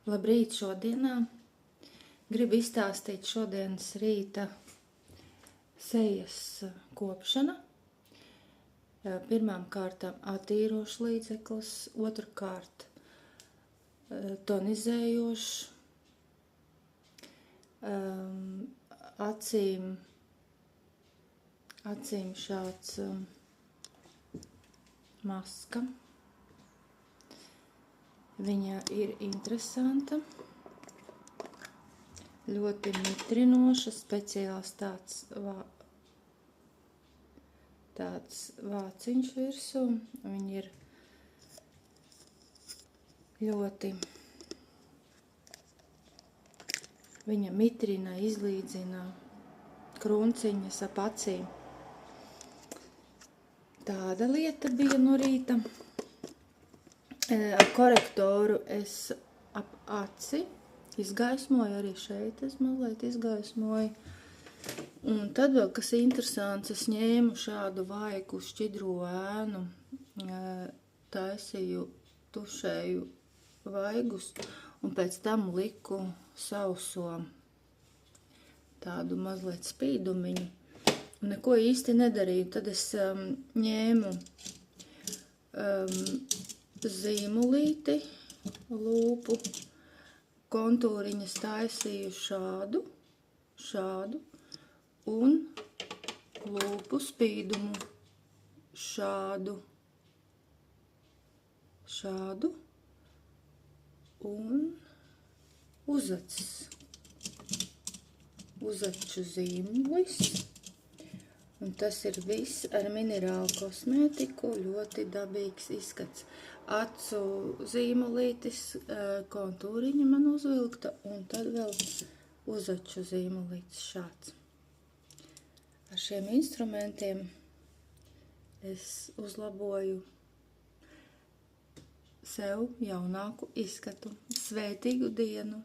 Labrīt šodienā. Gribu izstāstīt šodienas rīta sejas kopšana. Pirmām kārtām attīrošs līdzeklis, otrkārt tonizējošs, acīm šāds maska. Viņa ir interesanta, ļoti mitrinoša, speciāls tāds vāciņš virsū. Viņa ir ļoti, viņa mitrina, izlīdzina krunciņas ap acīm. Tāda lieta bija no rīta. Ar korektoru es ap aci izgaismoju, arī šeit es mazliet izgaismoju. Un tad vēl, kas interesants, es ņēmu šādu vaigu šķidro ēnu, taisīju, tušēju vaigus un pēc tam liku sauso tādu mazliet spīdumiņu. Un neko īsti nedarīju. Tad es ņēmu zīmulīti, lūpu, kontūriņas taisīju šādu, un lūpu spīdumu šādu, un uzaču zīmulis. Un tas ir viss ar minerālu kosmētiku, ļoti dabīgs izskats. Acu zīmulītis, kontūriņa man uzvilkta, un tad vēl uzaču zīmulītis šāds. Ar šiem instrumentiem es uzlaboju sev jaunāku izskatu. Svētīgu dienu!